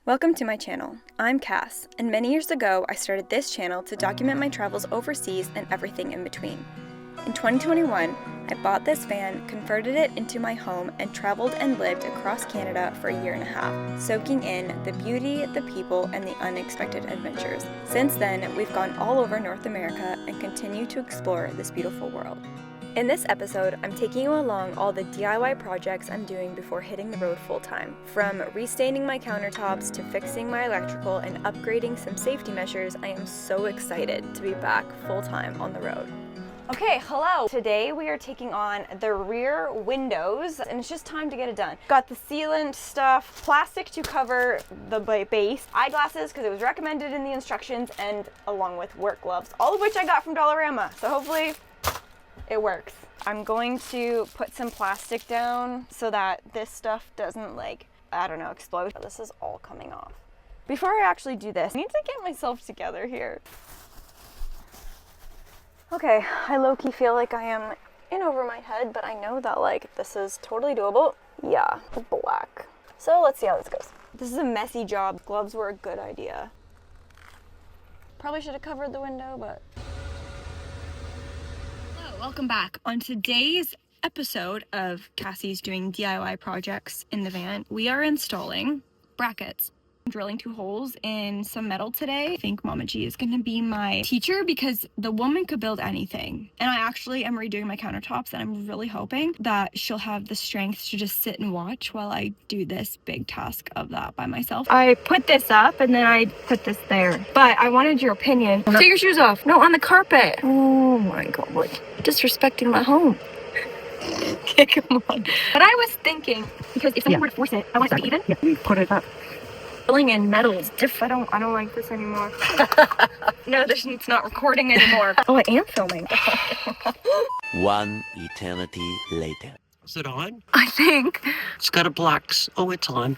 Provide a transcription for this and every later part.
Welcome to my channel. I'm Cass, and many years ago I started this channel to document my travels overseas and everything in between. In 2021, I bought this van, converted it into my home, and traveled and lived across Canada for a year and a half, soaking in the beauty, the people, and the unexpected adventures. Since then, we've gone all over North America and continue to explore this beautiful world. In this episode, I'm taking you along all the DIY projects I'm doing before hitting the road full-time. From restaining my countertops to fixing my electrical and upgrading some safety measures, I am so excited to be back full-time on the road. Okay, hello! Today we are taking on the rear windows, and it's just time to get it done. Got the sealant stuff, plastic to cover the base, eyeglasses because it was recommended in the instructions, and along with work gloves, all of which I got from Dollarama, so hopefully it works. I'm going to put some plastic down so that this stuff doesn't explode. This is all coming off. Before I actually do this, I need to get myself together here. Okay, I low-key feel like I am in over my head, but I know that this is totally doable. Yeah, black. So let's see how this goes. This is a messy job. Gloves were a good idea. Probably should have covered the window, but... Welcome back. On today's episode of Cassie's Doing DIY Projects in the Van, we are installing brackets. I'm drilling 2 holes in some metal today. I think Mama G is going to be my teacher because the woman could build anything. And I actually am redoing my countertops, and I'm really hoping that she'll have the strength to just sit and watch while I do this big task of that by myself. I put this up and then I put this there. But I wanted your opinion. Take your shoes off. No, on the carpet. Oh my God. Disrespecting my home. Okay, come on. But I was thinking, because if someone were to force it, I want it to be even. Yeah, put it up. Filling in metal is different. I don't like this anymore. No, it's not recording anymore. Oh, I am filming. One eternity later. Is it on? I think. It's got a black... Oh, it's on.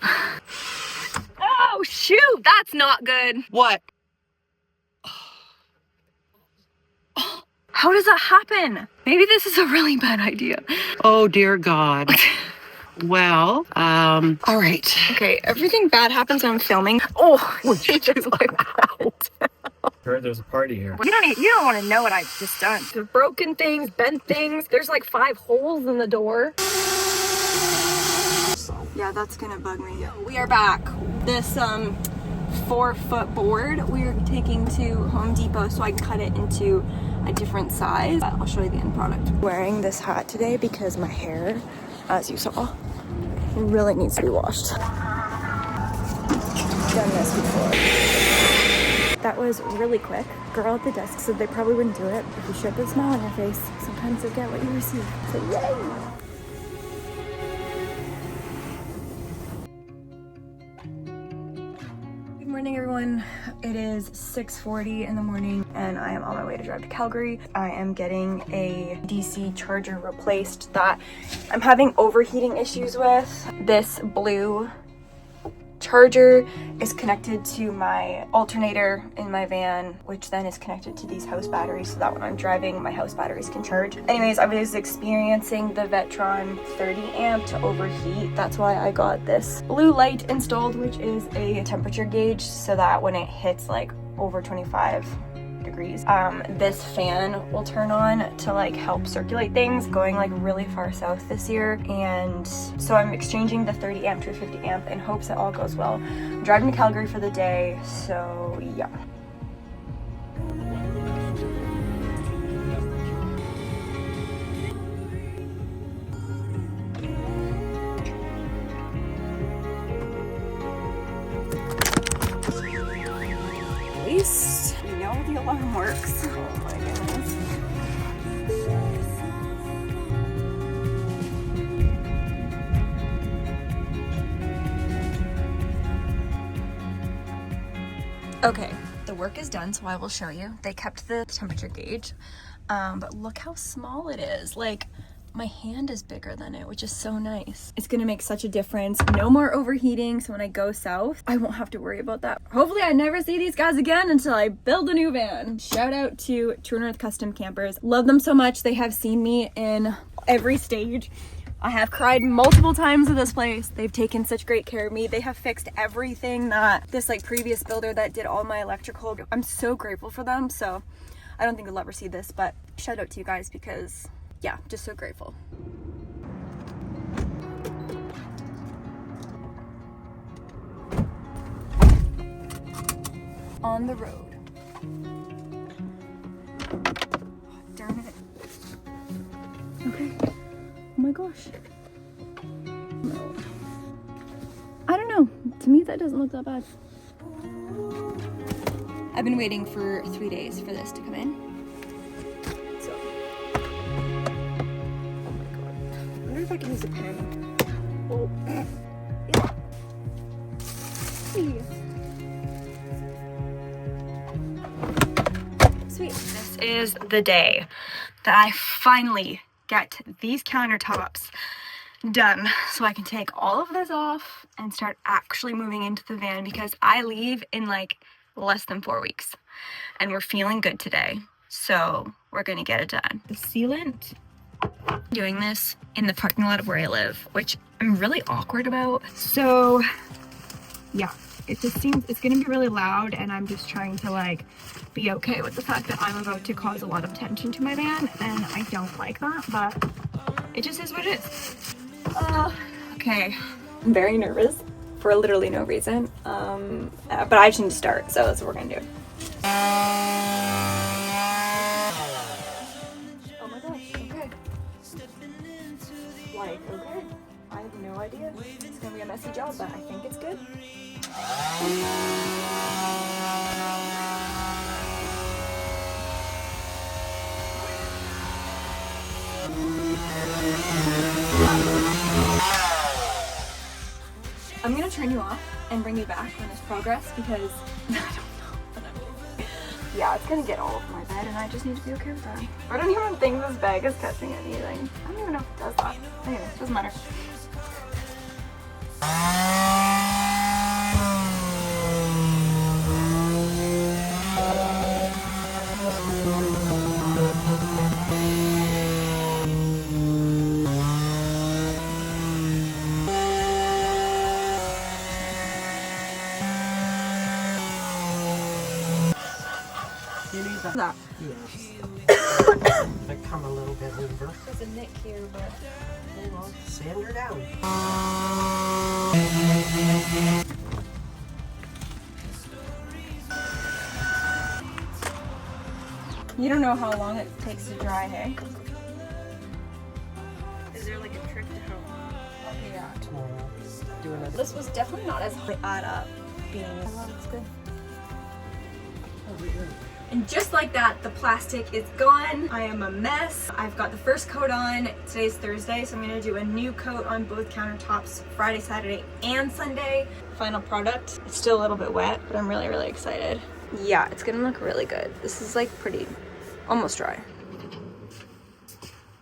Oh, shoot. That's not good. What? How does that happen? Maybe this is a really bad idea. Oh, dear God. Well, all right. Okay, everything bad happens when I'm filming. Oh, just like that. Heard there's a party here. You don't want to know what I've just done. There's broken things, bent things. There's 5 holes in the door. Yeah, that's gonna bug me. We are back. This 4-foot board we are taking to Home Depot so I can cut it into a different size. I'll show you the end product. Wearing this hat today because my hair, as you saw, really needs to be washed. Done this before. That was really quick. Girl at the desk said they probably wouldn't do it if you showed the smile on your face. Sometimes you get what you receive. So yay! Good morning, everyone. It is 6:40 in the morning and I am on my way to drive to Calgary. I am getting a DC charger replaced that I'm having overheating issues with. This blue charger is connected to my alternator in my van, which then is connected to these house batteries so that when I'm driving, my house batteries can charge. Anyways, I was experiencing the Vetron 30 amp to overheat. That's why I got this blue light installed, which is a temperature gauge so that when it hits over 25 degrees, this fan will turn on to help circulate things going really far south this year. And so I'm exchanging the 30 amp to a 50 amp in hopes that all goes well. I'm driving to Calgary for the day, so yeah. At least we know the alarm works. Oh my goodness. Okay, the work is done, so I will show you. They kept the temperature gauge, but look how small it is. My hand is bigger than it, which is so nice. It's gonna make such a difference. No more overheating, so when I go south, I won't have to worry about that. Hopefully I never see these guys again until I build a new van. Shout out to True North Custom Campers. Love them so much. They have seen me in every stage I have cried multiple times at this place. They've taken such great care of me. They have fixed everything that this like previous builder that did all my electrical. I'm so grateful for them. So I don't think they'll ever see this, but shout out to you guys because yeah, just so grateful. On the road. Darn it. Okay. Oh my gosh. No. I don't know. To me, that doesn't look that bad. I've been waiting for 3 days for this to come in. So. Oh my god. I wonder if I can use a pen. Oh. Yeah. Sweet. This is the day that I finally get these countertops done so I can take all of this off and start actually moving into the van because I leave in like less than 4 weeks and we're feeling good today, so we're gonna get it done. The sealant, doing this in the parking lot of where I live, which I'm really awkward about, so yeah, it just seems it's gonna be really loud and I'm just trying to like be okay with the fact that I'm about to cause a lot of tension to my van and I don't like that, but it just is what it is. Okay. I'm very nervous for literally no reason, but I just need to start, so that's what we're gonna do. Oh my gosh, okay. Like, okay. I have no idea. It's gonna be a messy job, but I think it's good. I'm gonna turn you off and bring you back when there's progress because I don't know. Yeah, it's gonna get all over my bed and I just need to be okay with that. I don't even think this bag is catching anything. I don't even know if it does that. Anyways, doesn't matter. That. Yeah. I come a little bit over. There's a nick here, but Well, sand her down. you don't know how long it takes to dry, hey? Is there like a trick to how? Okay, yeah. Tomorrow. Doing it. This was definitely not as add up being. Oh, that's good. And just like that, the plastic is gone. I am a mess. I've got the first coat on. Today's Thursday, so I'm gonna do a new coat on both countertops Friday, Saturday, and Sunday. Final product. It's still a little bit wet, but I'm really, really excited. Yeah, it's gonna look really good. This is like pretty, almost dry.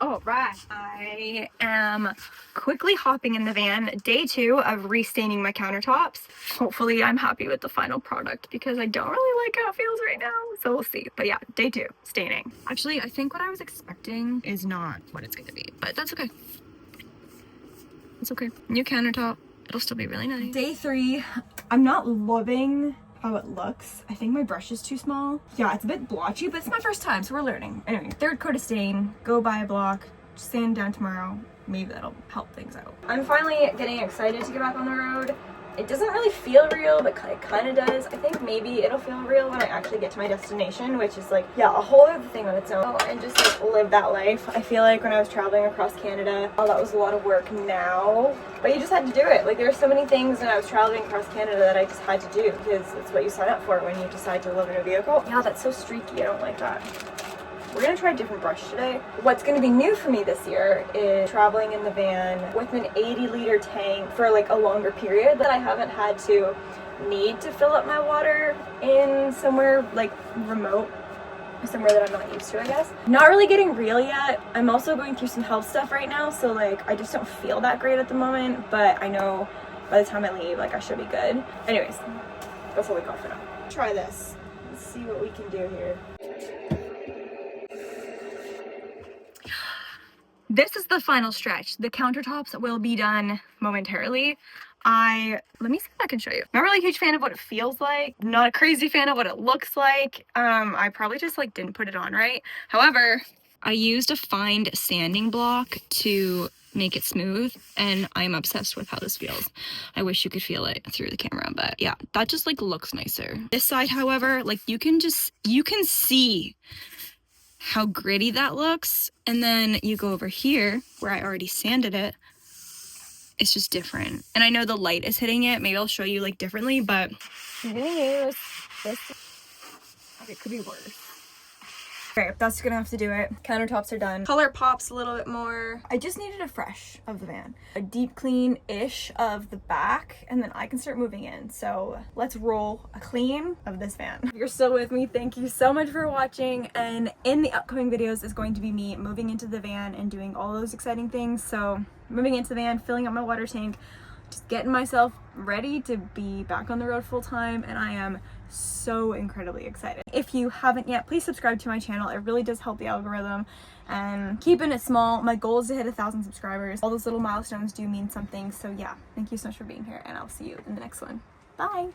All right, I am quickly hopping in the van. Day 2 of restaining my countertops. Hopefully I'm happy with the final product because I don't really like how it feels right now, so we'll see. But yeah, day 2, staining. Actually, I think what I was expecting is not what it's gonna be, but that's okay. It's okay. New countertop, it'll still be really nice. Day 3, I'm not loving how it looks. I think my brush is too small. Yeah, it's a bit blotchy, but it's my first time, so we're learning. Anyway, 3rd coat of stain, go buy a block, sand down tomorrow. Maybe that'll help things out. I'm finally getting excited to get back on the road. It doesn't really feel real, but it kind of does. I think maybe it'll feel real when I actually get to my destination, which is like, yeah, a whole other thing on its own, and just like live that life. I feel like when I was traveling across Canada, oh, that was a lot of work now, but you just had to do it. Like there were so many things when I was traveling across Canada that I just had to do because it's what you sign up for when you decide to live in a vehicle. Yeah, that's so streaky. I don't like that. We're gonna try a different brush today. What's gonna be new for me this year is traveling in the van with an 80-liter tank for like a longer period that I haven't had to need to fill up my water in somewhere like remote, somewhere that I'm not used to, I guess. Not really getting real yet. I'm also going through some health stuff right now, so like I just don't feel that great at the moment, but I know by the time I leave, like I should be good. Anyways, that's all we got for now. Try this. Let's see what we can do here. This is the final stretch. The countertops will be done momentarily. Let me see if I can show you. Not really a huge fan of what it feels like. Not a crazy fan of what it looks like. I probably just like didn't put it on right. However, I used a fine sanding block to make it smooth, and I'm obsessed with how this feels. I wish you could feel it through the camera, but yeah, that just like looks nicer. This side, however, like you can see how gritty that looks, and then you go over here where I already sanded it. It's just different, and I know the light is hitting it. Maybe I'll show you like differently, but I'm gonna use this. Okay, it could be worse. Okay, that's gonna have to do it. Countertops are done. Color pops a little bit more. I just needed a fresh of the van, a deep clean-ish of the back, and then I can start moving in. So let's roll a clean of this van. If you're still with me, thank you so much for watching. And in the upcoming videos is going to be me moving into the van and doing all those exciting things. So moving into the van, filling up my water tank, just getting myself ready to be back on the road full time, and I am so incredibly excited. If you haven't yet, please subscribe to my channel. It really does help the algorithm, and keeping it small. My goal is to hit 1,000 subscribers. All those little milestones do mean something, so yeah, thank you so much for being here, and I'll see you in the next one. Bye!